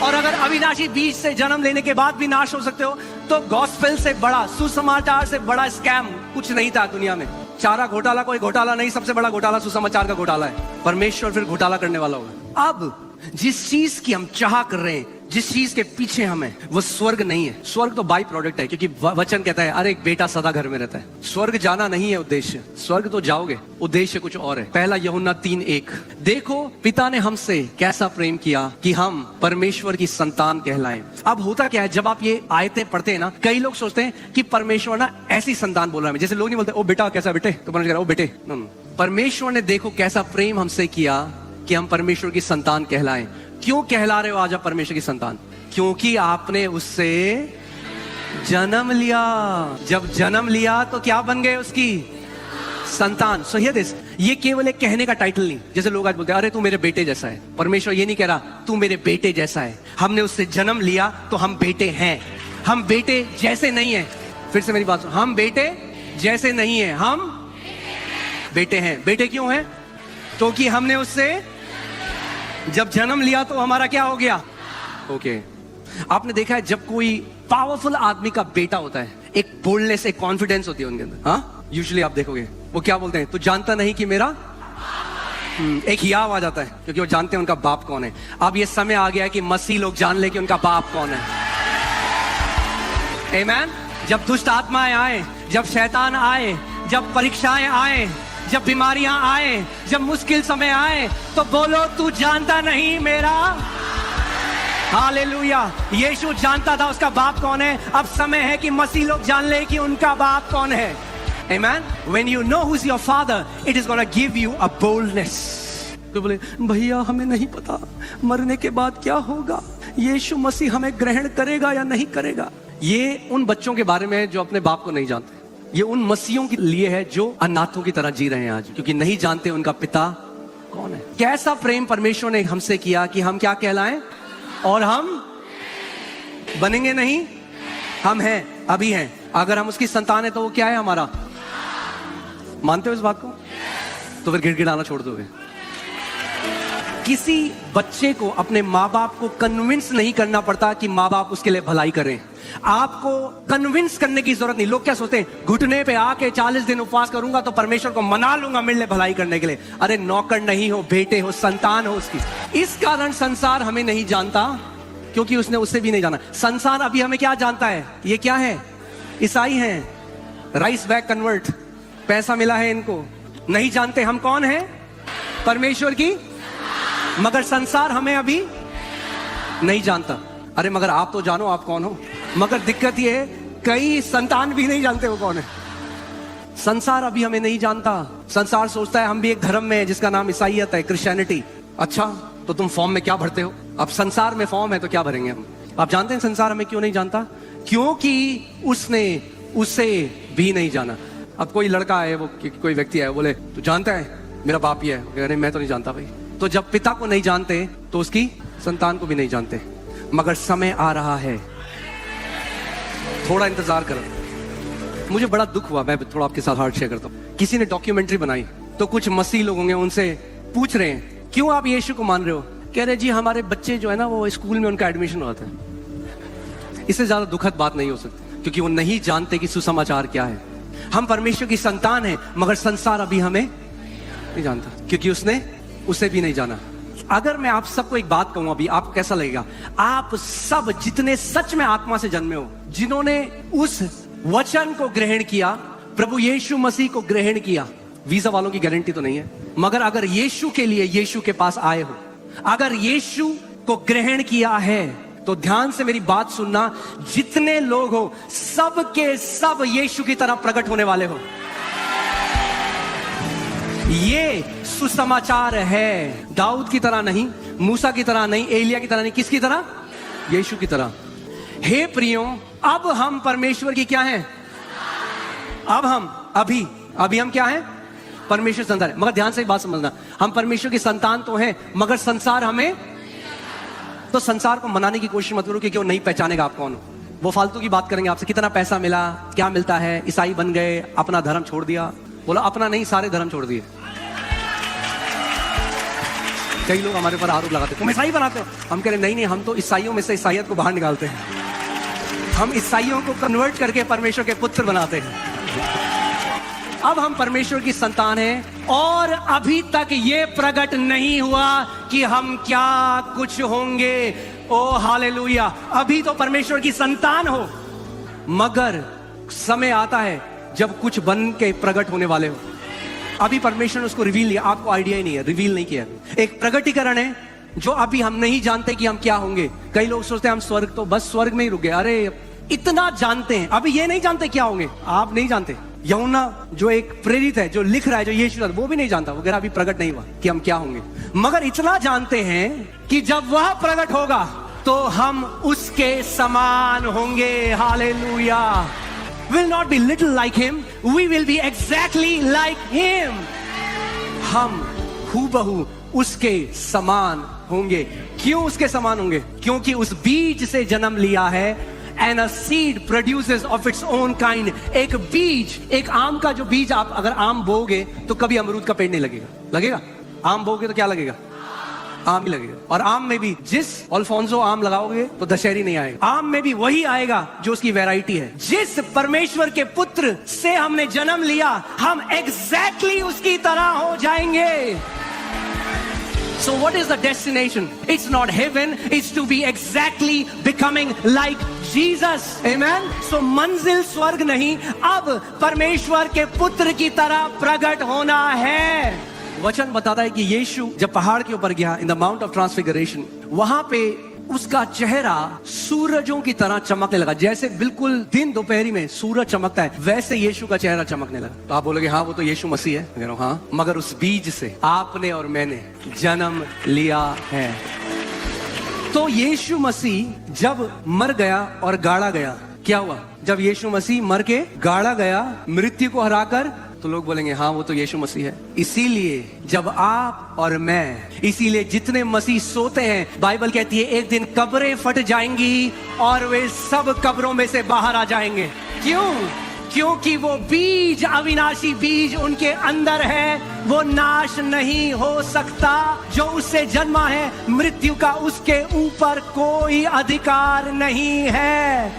और अगर अविनाशी बीज से जन्म लेने के बाद भी नाश हो सकते हो तो गॉस्पेल से बड़ा, सुसमाचार से बड़ा स्कैम कुछ नहीं था दुनिया में। चारा घोटाला कोई घोटाला नहीं, सबसे बड़ा घोटाला सुसमाचार का घोटाला है। परमेश्वर फिर घोटाला करने वाला होगा। अब जिस चीज की हम चाह कर रहे हैं, जिस चीज के पीछे हम हैं, वो स्वर्ग नहीं है। स्वर्ग तो बाई प्रोडक्ट है, क्योंकि वचन कहता है अरे एक बेटा सदा घर में रहता है। स्वर्ग जाना नहीं है उद्देश्य, स्वर्ग तो जाओगे, उद्देश्य कुछ और है। पहला यूहन्ना 3:1, देखो पिता ने हमसे कैसा प्रेम किया कि हम परमेश्वर की संतान कहलाएं। अब होता क्या है, जब आप ये आयतें पढ़ते हैं ना, कई लोग सोचते हैं कि परमेश्वर ना ऐसी संतान बोल रहा है, जैसे लोग नहीं बोलते ओ बेटा कैसा बेटे, तो परमेश्वर ओ बेटे। परमेश्वर ने देखो कैसा प्रेम हमसे किया कि हम परमेश्वर की संतान कहलाएं। क्यों कहला रहे हो आज आप परमेश्वर की संतान? क्योंकि आपने उससे जन्म लिया। जब जन्म लिया तो क्या बन गए? उसकी संतान। सो हियर दिस, ये केवल एक कहने का टाइटल नहीं। जैसे लोग आज बोलते हैं अरे तू मेरे बेटे जैसा है। परमेश्वर ये नहीं कह रहा तू मेरे बेटे जैसा है, हमने उससे जन्म लिया तो हम बेटे हैं। हम बेटे जैसे नहीं है। फिर से मेरी बात सुनो, हम बेटे जैसे नहीं है, हम बेटे हैं। बेटे क्यों हैं? क्योंकि हमने उससे जब जन्म लिया तो हमारा क्या हो गया? ओके। आपने देखा है जब कोई पावरफुल आदमी का बेटा होता है, एक बोल्डनेस, एक कॉन्फिडेंस होती है उनके अंदर। हाँ, यूजुअली आप देखोगे वो क्या बोलते हैं, तू जानता नहीं कि मेरा एक हियाव आ जाता है, क्योंकि वो जानते हैं उनका बाप कौन है। अब ये समय आ गया है कि मसीह लोग जान ले कि उनका बाप कौन है। आमीन। जब दुष्ट आत्माएं आए, जब शैतान आए, जब परीक्षाएं आए, जब बीमारियां आए, जब मुश्किल समय आए, तो बोलो तू जानता नहीं मेरा। हालेलुया। यीशु जानता था उसका बाप कौन है। अब समय है कि मसीह लोग जान ले कि उनका बाप कौन है। Amen? When you know who's your father, it is going to give you a boldness. तो बोले भैया हमें नहीं पता मरने के बाद क्या होगा, यीशु मसीह हमें ग्रहण करेगा या नहीं करेगा। ये उन बच्चों के बारे में है जो अपने बाप को नहीं जानते। ये उन मसीहों के लिए है जो अनाथों की तरह जी रहे हैं आज, क्योंकि नहीं जानते उनका पिता कौन है। कैसा प्रेम परमेश्वर ने हमसे किया कि हम क्या कहलाएं, और हम बनेंगे नहीं, हम हैं, अभी हैं। अगर हम उसकी संतान है तो वो क्या है हमारा? मानते हो इस बात को? तो फिर गिड़गिड़ाना छोड़ दोगे। किसी बच्चे को अपने माँ बाप को कन्विंस नहीं करना पड़ता कि माँ बाप उसके लिए भलाई करें। आपको कन्विंस करने की जरूरत नहीं। लोग क्या सोचते हैं, घुटने पे आके 40 दिन उपवास करूंगा तो परमेश्वर को मना लूंगा मेरे लिए भलाई करने के लिए। अरे नौकर नहीं हो, बेटे हो, संतान हो उसकी। इस कारण संसार हमें नहीं जानता, क्योंकि उसने उससे भी नहीं जाना। संसार अभी हमें क्या जानता है? ये क्या है? ईसाई हैं, राइस बैग कन्वर्ट, पैसा मिला है इनको, नहीं जानते हम कौन है, परमेश्वर की। मगर संसार हमें अभी नहीं जानता। अरे मगर आप तो जानो आप कौन हो। मगर दिक्कत ये है कई संतान भी नहीं जानते वो कौन है। संसार अभी हमें नहीं जानता। संसार सोचता है हम भी एक धर्म में है जिसका नाम ईसाईयत है, क्रिश्चियनिटी। अच्छा तो तुम फॉर्म में क्या भरते हो? अब संसार में फॉर्म है तो क्या भरेंगे हम? आप जानते हैं संसार हमें क्यों नहीं जानता? क्योंकि उसने उसे भी नहीं जाना। अब कोई लड़का है, वो कोई व्यक्ति है, बोले तू जानता है मेरा बाप ही है, अरे मैं तो नहीं जानता भाई। तो जब पिता को नहीं जानते तो उसकी संतान को भी नहीं जानते। मगर समय आ रहा है, थोड़ा इंतजार करो, मुझे बड़ा दुख हुआ, मैं थोड़ा आपके साथ हार्ट शेयर करता हूँ। किसी ने डॉक्यूमेंट्री बनाई तो कुछ मसीह लोग होंगे, उनसे पूछ रहे हैं क्यों आप यीशु को मान रहे हो? कह रहे जी हमारे बच्चे जो है ना वो स्कूल में उनका एडमिशन होता है। इससे ज्यादा दुखद बात नहीं हो सकती, क्योंकि वो नहीं जानते कि सुसमाचार क्या है। हम परमेश्वर की संतान हैं, मगर संसार अभी हमें नहीं जानता, क्योंकि उसने उसे भी नहीं जाना। अगर मैं आप सबको एक बात कहूं अभी, आपको कैसा लगेगा? आप सब जितने सच में आत्मा से जन्मे हो, जिन्होंने उस वचन को ग्रहण किया, प्रभु यीशु मसीह को ग्रहण किया, वीजा वालों की गारंटी तो नहीं है, मगर अगर यीशु के लिए यीशु के पास आए हो, अगर यीशु को ग्रहण किया है, तो ध्यान से मेरी बात सुनना, जितने लोग हो सब के सब यीशु की तरह प्रकट होने वाले हो। ये सुसमाचार है, दाऊद की तरह नहीं, मूसा की तरह नहीं, एलिया की तरह नहीं, किसकी तरह? यीशु की तरह। हे प्रियो, अब हम परमेश्वर की क्या हैं? अब हम अभी हम क्या हैं? परमेश्वर संतान है। मगर ध्यान से एक बात समझना, हम परमेश्वर की संतान तो हैं, मगर संसार हमें, तो संसार को मनाने की कोशिश मत करो, क्योंकि वो नहीं पहचानेगा आप कौन हो। वो फालतू की बात करेंगे आपसे, कितना पैसा मिला, क्या मिलता है, ईसाई बन गए, अपना धर्म छोड़ दिया। बोला अपना नहीं, सारे धर्म छोड़ दिए। कई लोग हमारे पर आरोप लगाते, तुम ईसाई बनाते हो। हम कह रहे नहीं, हम तो ईसाइयों में से ईसाइयत को बाहर निकालते हैं। हम ईसाइयों को कन्वर्ट करके परमेश्वर के पुत्र बनाते हैं। अब हम परमेश्वर की संतान हैं, और अभी तक ये प्रकट नहीं हुआ कि हम क्या कुछ होंगे। ओ हालेलुया, अभी तो परमेश्वर की संतान हो, मगर समय आता है जब कुछ बन के प्रकट होने वाले हो। अभी परमेश्वर ने उसको रिवील किया, आपको आइडिया ही नहीं है, रिवील नहीं किया। एक प्रकटीकरण है जो अभी हम नहीं जानते कि हम क्या होंगे। कई लोग सोचते हैं हम स्वर्ग, तो बस स्वर्ग में ही रुक गए। अरे इतना जानते हैं, अभी ये नहीं जानते क्या होंगे। आप नहीं जानते, यूहन्ना जो एक प्रेरित है, जो लिख रहा है, जो यीशु, वो भी नहीं जानता, वो कह रहा अभी प्रकट नहीं हुआ कि हम क्या होंगे। मगर इतना जानते हैं कि जब वह प्रकट होगा तो हम उसके समान होंगे। Hallelujah. Will not be little like him, we will be exactly like him. हम हूबहू उसके समान होंगे। क्यों उसके समान होंगे? क्योंकि उस बीज से जन्म लिया है। And a seed produces of its own kind. एक बीज, एक आम का जो बीज, आप अगर आम बोगे तो कभी अमरूद का पेड़ नहीं लगेगा। लगेगा? आम बोगे तो क्या लगेगा? आम ही लगेगा। और आम में भी जिस अल्फोंसो आम लगाओगे तो दशहरी नहीं आएगा। आम में भी वही आएगा जो उसकी वैरायटी है। जिस परमेश्वर के पुत्र से हमने जन्म लिया, हम एग्जैक्टली उसकी तरह हो जाएंगे। So what is the destination? It's not heaven, it's to be exactly becoming like Jesus. Amen? So मंजिल स्वर्ग नहीं, अब परमेश्वर के पुत्र की तरह प्रकट होना है। वचन बताता है कि यीशु जब पहाड़ के ऊपर गया, in the mount of transfiguration, वहां पे उसका चेहरा सूरजों की तरह चमकने लगा। जैसे बिल्कुल दिन दोपहरी में सूरज चमकता है, वैसे यीशु का चेहरा चमकने लगा। तो आप बोलोगे हाँ वो तो यीशु मसीह है। मैं कह रहा हूं हाँ, मगर उस बीज से आपने और मैंने जन्म लिया है। तो यीशु मसीह जब मर गया और गाड़ा गया, क्या हुआ? जब यीशु मसीह मर के गाड़ा गया, मृत्यु को हराकर, तो लोग बोलेंगे हाँ वो तो यीशु मसीह है। इसीलिए जब आप और मैं, इसीलिए जितने मसीह सोते हैं, बाइबल कहती है एक दिन कब्रें फट जाएंगी और वे सब कब्रों में से बाहर आ जाएंगे। क्यों? क्योंकि वो बीज, अविनाशी बीज उनके अंदर है, वो नाश नहीं हो सकता। जो उससे जन्मा है, मृत्यु का उसके ऊपर कोई अधिकार नहीं है।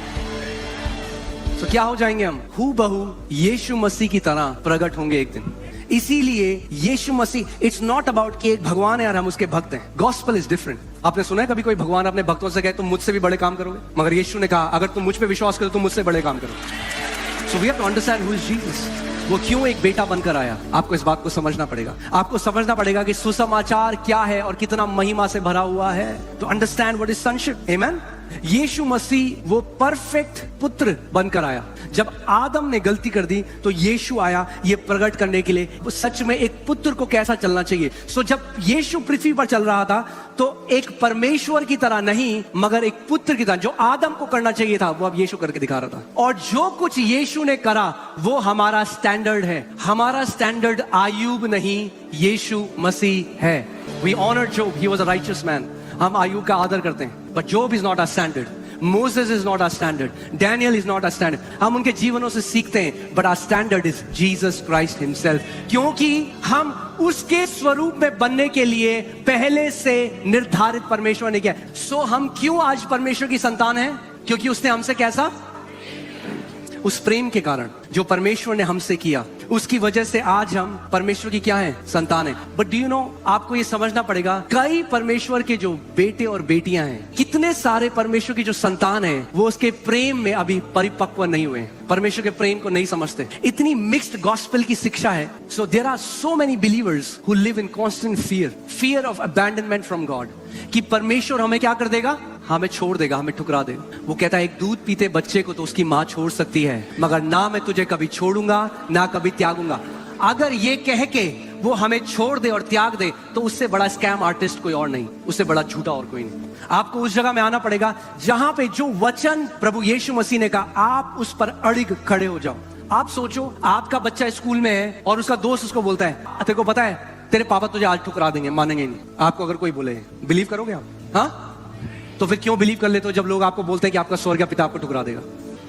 तो क्या हो जाएंगे हम? हूबहू यीशु मसीह की तरह प्रकट होंगे एक दिन। इसीलिए यीशु मसीह, इट्स नॉट अबाउट कि एक भगवान है और हम उसके भक्त हैं। Gospel is different. आपने सुना है कभी कोई भगवान अपने भक्तों से कहे तुम मुझसे भी बड़े काम करोगे? मगर यीशु ने कहा अगर तुम मुझ पे विश्वास करो तुम मुझसे बड़े काम करो। So we have to understand who is Jesus. वो क्यों एक बेटा बनकर आया, आपको इस बात को समझना पड़ेगा। आपको समझना पड़ेगा कि सुसमाचार क्या है और कितना महिमा से भरा हुआ है। To understand what is sonship. आमेन। यीशु मसीह वो परफेक्ट पुत्र बनकर आया। जब आदम ने गलती कर दी तो यीशु आया ये प्रकट करने के लिए वो सच में एक पुत्र को कैसा चलना चाहिए। सो जब यीशु पृथ्वी पर चल रहा था तो एक परमेश्वर की तरह नहीं, मगर एक पुत्र की तरह। जो आदम को करना चाहिए था वो अब यीशु करके दिखा रहा था। और जो कुछ यीशु ने करा वो हमारा स्टैंडर्ड है। हमारा स्टैंडर्ड आयूब नहीं, यीशु मसीह है। We honour Job, he was a righteous man. हम आयूब का आदर करते हैं, but Job is not a standard. Moses is not our standard. Daniel is not our standard. हम उनके जीवनों से सीखते हैं, but our standard is Jesus Christ himself. क्योंकि हम उसके स्वरूप में बनने के लिए पहले से निर्धारित परमेश्वर ने किया। सो हम क्यों आज परमेश्वर की संतान हैं? क्योंकि उसने हमसे कैसा? उस प्रेम के कारण जो परमेश्वर ने हमसे किया, उसकी वजह से आज हम परमेश्वर की क्या है? संतान है। बट डू यू नो, आपको ये समझना पड़ेगा, कई परमेश्वर के जो बेटे और बेटियां हैं, कितने सारे परमेश्वर की जो संतान है, वो उसके प्रेम में अभी परिपक्व नहीं हुए, परमेश्वर के प्रेम को नहीं समझते। इतनी मिक्स्ड गॉस्पेल की शिक्षा है। So there are so many believers who live in constant fear of abandonment from God, कि परमेश्वर हमें क्या कर देगा? हमें छोड़ देगा, हमें ठुकरा देगा। वो कहता है एक दूध पीते बच्चे को तो उसकी माँ छोड़ सकती है, मगर ना मैं तुझे कभी छोड़ूंगा ना कभी त्यागूंगा। अगर ये कह के वो हमें छोड़ दे और त्याग दे, तो उससे बड़ा स्कैम आर्टिस्ट कोई और नहीं, उससे बड़ा झूठा और कोई नहीं। आपको उस जगह में आना पड़ेगा जहां पे जो वचन प्रभु यीशु मसीह ने कहा, आप उस पर अड़िग खड़े हो जाओ। आप सोचो, आपका बच्चा स्कूल में है और उसका दोस्त उसको बोलता है, तेरे को पता है तेरे पापा तुझे आज ठुकरा देंगे, मानेंगे नहीं। आपको अगर कोई बोले, बिलीव करोगे आप? हाँ, तो फिर क्यों बिलीव कर लेते हो जब लोग आपको बोलते हैं कि आपका स्वर्गीय पिता आपको ठुकरा देगा?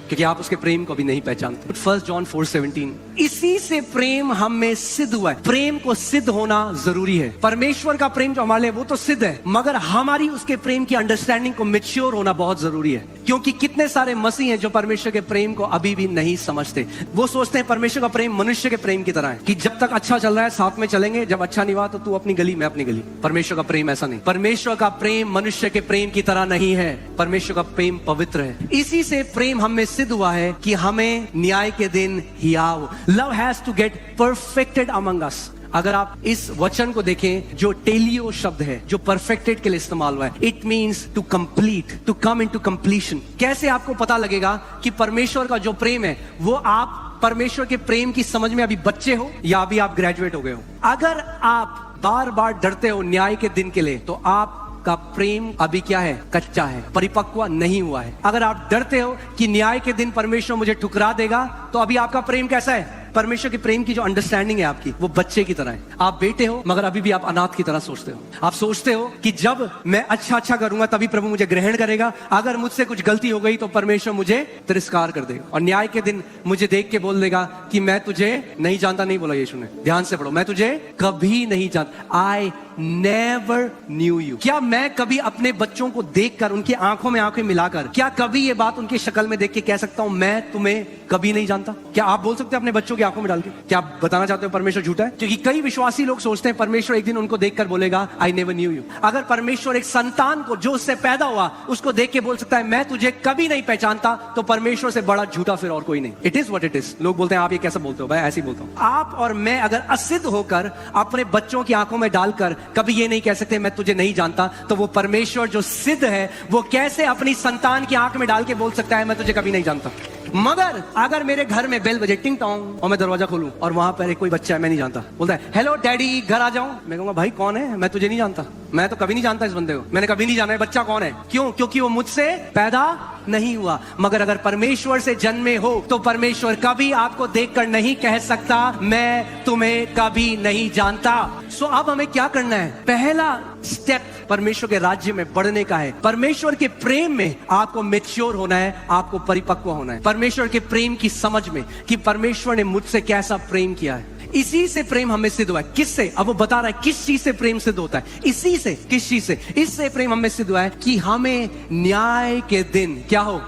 क्योंकि आप उसके प्रेम को भी नहीं पहचानते। 1 जॉन 4:17, इसी से प्रेम हम में सिद्ध हुआ है। प्रेम को सिद्ध होना जरूरी है। परमेश्वर का प्रेम जो हमारे लिए वो तो सिद्ध है, मगर हमारी उसके प्रेम की अंडरस्टैंडिंग को मैच्योर होना बहुत जरूरी है। क्योंकि कितने सारे मसीह हैं जो परमेश्वर के प्रेम को अभी भी नहीं समझते। वो सोचते हैं परमेश्वर का प्रेम मनुष्य के प्रेम की तरह है, कि जब तक अच्छा चल रहा है साथ में चलेंगे, जब अच्छा नहीं हुआ तो तू अपनी गली मैं अपनी गली। परमेश्वर का प्रेम ऐसा नहीं। परमेश्वर का प्रेम मनुष्य के प्रेम की तरह नहीं है। परमेश्वर का प्रेम पवित्र है। इसी से प्रेम हम में सिद्ध हुआ है कि हमें न्याय के दिन हियाव, love has to get perfected among us. अगर आप इस वचन को देखें, जो टेलियो शब्द है, जो परफेक्टेड के लिए इस्तेमाल हुआ है, it means to complete, to come into completion. कैसे आपको पता लगेगा कि परमेश्वर का जो प्रेम है वो आप परमेश्वर के प्रेम की समझ में अभी बच्चे हो या अभी आप ग्रेजुएट हो गए हो? अगर आप बार बार डरते हो न्याय के दिन के लिए, तो आप का प्रेम अभी क्या है? कच्चा है, परिपक्व नहीं हुआ है। अगर आप डरते हो कि न्याय के दिन परमेश्वर मुझे ठुकरा देगा, तो अभी आपका प्रेम कैसा है? परमेश्वर के प्रेम की जो अंडरस्टैंडिंग है आपकी, वो बच्चे की तरह है। आप बेटे हो, मगर अभी भी आप अनाथ की तरह सोचते हो। आप सोचते हो कि जब मैं अच्छा करूंगा तभी प्रभु मुझे ग्रहण करेगा, अगर मुझसे कुछ गलती हो गई तो परमेश्वर मुझे तिरस्कार कर देगा और न्याय के दिन मुझे देख के बोल देगा कि मैं तुझे नहीं जानता। नहीं बोला यीशु ने, ध्यान से पढ़ो, मैं तुझे कभी नहीं जानता। I never knew you. क्या मैं कभी अपने बच्चों को देखकर, उनकी आंखों में आंखें मिलाकर, क्या कभी ये बात उनकी शक्ल में देख के कह सकता हूं मैं तुम्हें कभी नहीं जानता? क्या आप बोल सकते हैं अपने बच्चों की आंखों में डाल के? क्या आप बताना चाहते हो परमेश्वर झूठा है? क्योंकि कई विश्वासी लोग सोचते हैं परमेश्वर एक दिन उनको देखकर बोलेगा आई नेवर न्यू यू। अगर परमेश्वर एक संतान को जो उससे पैदा हुआ उसको देख के बोल सकता है मैं तुझे कभी नहीं पहचानता, तो परमेश्वर से बड़ा झूठा फिर और कोई नहीं। It is what it is. लोग बोलते हैं आप ये कैसे बोलते हो? भाई ऐसे ही बोलता हूं। आप और मैं अगर असिद्ध होकर अपने बच्चों की आंखों में डालकर कभी ये नहीं कह सकते मैं तुझे नहीं जानता, तो वो परमेश्वर जो सिद्ध है वो कैसे अपनी संतान की आंख में डाल के बोल सकता है मैं तुझे कभी नहीं जानता? मगर अगर मेरे घर में बेल बजे टिंग टोंग और मैं दरवाजा खोलूं और वहां पर एक कोई बच्चा है मैं नहीं जानता, बोलता है हेलो डैडी घर आ जाऊं, मैं कहूंगा भाई कौन है? मैं तुझे नहीं जानता, मैं तो कभी नहीं जानता इस बंदे को, मैंने कभी नहीं जाना है बच्चा कौन है। क्यों? क्योंकि वो मुझसे पैदा नहीं हुआ। मगर अगर परमेश्वर से जन्मे हो तो परमेश्वर कभी आपको देखकर नहीं कह सकता मैं तुम्हें कभी नहीं जानता। सो अब हमें क्या करना है? पहला स्टेप परमेश्वर के राज्य में बढ़ने का है। परमेश्वर के प्रेम में आपको मैच्योर होना है, आपको परिपक्व होना है। परमेश्वर के प्रेम की समझ में कि परमेश्वर ने मुझसे कैसा प्रेम किया है। इसी से प्रेम हमें सिद्ध हुआ है। किससे? अब वो बता रहा है किस चीज से प्रेम सिद्ध होता है। इसी से। किस चीज से? इससे प्रेम हमें सिद्ध हुआ है कि हमें न्याय के दिन क्या हो,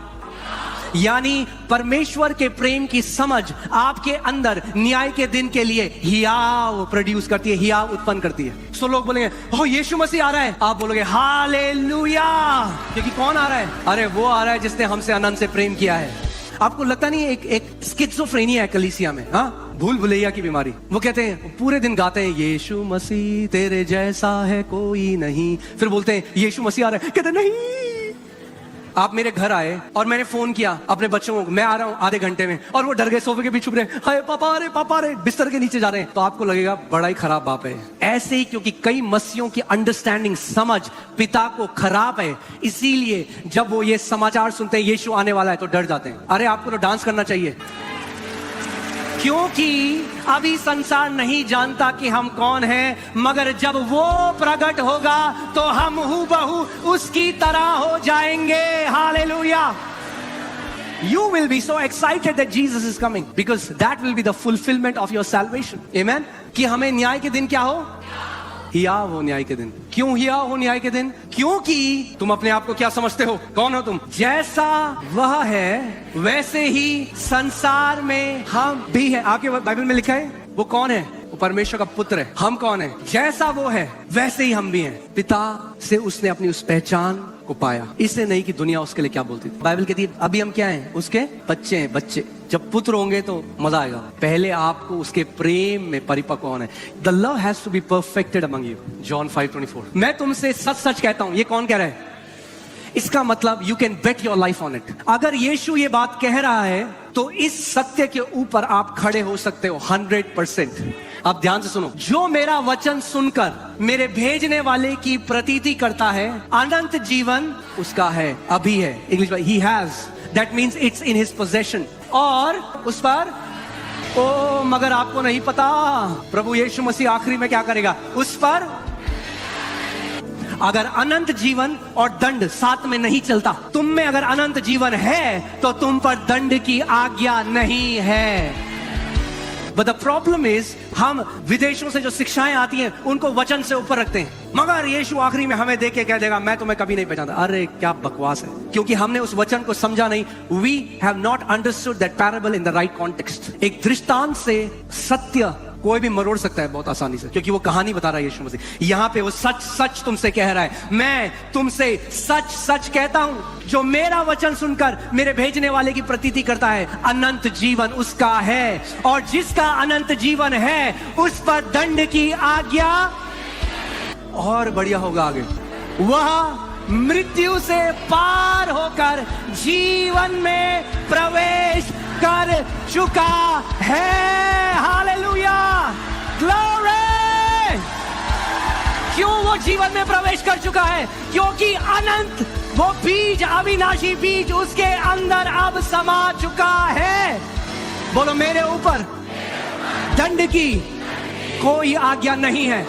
यानी परमेश्वर के प्रेम की समझ आपके अंदर न्याय के दिन के लिए हियाव प्रोड्यूस करती है, हियाव उत्पन्न करती है। सो लोग बोलेंगे ओ यीशु मसीह आ रहा है, आप बोलोगे हालेलुया, क्योंकि कौन आ रहा है? अरे वो आ रहा है जिसने हमसे अनंत से प्रेम किया है। आपको लगता नहीं एक स्किज़ोफ्रेनिया है कलीसिया में? हाँ, भूल भुलैया की बीमारी। वो कहते हैं पूरे दिन गाते हैं यीशु मसीह तेरे जैसा है कोई नहीं, फिर बोलते हैं यीशु मसीह आ रहा है, कहते नहीं। आप मेरे घर आए और मैंने फोन किया अपने बच्चों को मैं आ रहा हूं आधे घंटे में, और वो डर गए, सोफे के बीच छुप रहे, हाय पापा रे बिस्तर के नीचे जा रहे हैं, तो आपको लगेगा बड़ा ही खराब बाप है। ऐसे ही क्योंकि कई मसीहों की अंडरस्टैंडिंग समझ पिता को खराब है, इसीलिए जब वो ये समाचार सुनते हैं यीशु आने वाला है तो डर जाते हैं। अरे आपको तो डांस करना चाहिए। क्योंकि अभी संसार नहीं जानता कि हम कौन हैं, मगर जब वो प्रकट होगा तो हम हूबहू उसकी तरह हो जाएंगे। Hallelujah. You will be so excited that Jesus is coming because that will be the fulfillment of your salvation. Amen. कि हमें न्याय के दिन क्या हो? हियाव हो न्याय के दिन। क्यों हियाव हो न्याय के दिन? क्योंकि तुम अपने आप को क्या समझते हो? कौन हो तुम? जैसा वह है वैसे ही संसार में हम भी हैं। आपके बाइबल में लिखा है वो कौन है? वो परमेश्वर का पुत्र है। हम कौन है? जैसा वो है वैसे ही हम भी हैं। पिता से उसने अपनी उस पहचान को पाया, इससे नहीं कि दुनिया उसके लिए क्या बोलती थी। बाइबल कहती है अभी हम क्या हैं? उसके बच्चे हैं। बच्चे जब पुत्र होंगे तो मजा आएगा। पहले आपको उसके प्रेम में परिपक्व होना है। The love has to be perfected among you. John 5:24। मैं तुमसे सच सच कहता हूं। ये कौन कह रहा है? इसका मतलब you can bet your life on it. अगर यीशु ये बात कह रहा है तो इस सत्य के ऊपर आप खड़े हो सकते हो 100%। आप ध्यान से सुनो। जो मेरा वचन सुनकर मेरे भेजने वाले की प्रतीति करता है, अनंत जीवन उसका है, अभी है। इंग्लिश में he has, that means it's in his possession. और उस पर ओ मगर आपको नहीं पता प्रभु यीशु मसीह आखिरी में क्या करेगा? उस पर अगर अनंत जीवन और दंड साथ में नहीं चलता, तुम में अगर अनंत जीवन है तो तुम पर दंड की आज्ञा नहीं है। But the problem is, हम विदेशों से जो शिक्षाएं आती हैं उनको वचन से ऊपर रखते हैं, मगर यीशु आखिरी में हमें देख के कह देगा मैं तुम्हें कभी नहीं पहचानता। अरे क्या बकवास है, क्योंकि हमने उस वचन को समझा नहीं। We have not understood that parable in the right context। एक दृष्टांत से सत्य कोई भी मरोड़ सकता है बहुत आसानी से, क्योंकि वो कहानी बता रहा है यीशु मसीह। यहाँ पे वो सच सच तुमसे कह रहा है, मैं तुमसे सच सच कहता हूं, जो मेरा वचन सुनकर मेरे भेजने वाले की प्रतीति करता है, अनंत जीवन उसका है, और जिसका अनंत जीवन है उस पर दंड की आज्ञा। और बढ़िया होगा आगे, वह मृत्यु से पार होकर जीवन में प्रवेश कर चुका है। Hallelujah, glory. क्यों वो जीवन में प्रवेश कर चुका है? क्योंकि अनंत वो बीज, अविनाशी बीज उसके अंदर अब समा चुका है। बोलो मेरे ऊपर दंड की कोई आज्ञा नहीं है।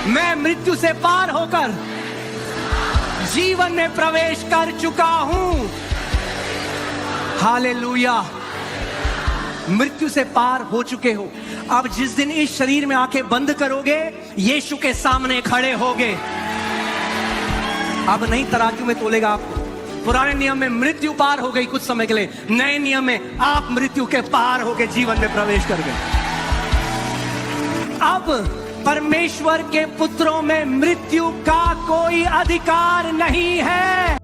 मैं मृत्यु से पार होकर जीवन में प्रवेश कर चुका हूं। हालेलुया, मृत्यु से पार हो चुके हो। अब जिस दिन इस शरीर में आंखें बंद करोगे, यीशु के सामने खड़े होगे। अब नहीं तराजू में तोलेगा आपको। पुराने नियम में मृत्यु पार हो गई कुछ समय के लिए, नए नियम में आप मृत्यु के पार होके जीवन में प्रवेश कर गए। अब परमेश्वर के पुत्रों में मृत्यु का कोई अधिकार नहीं है।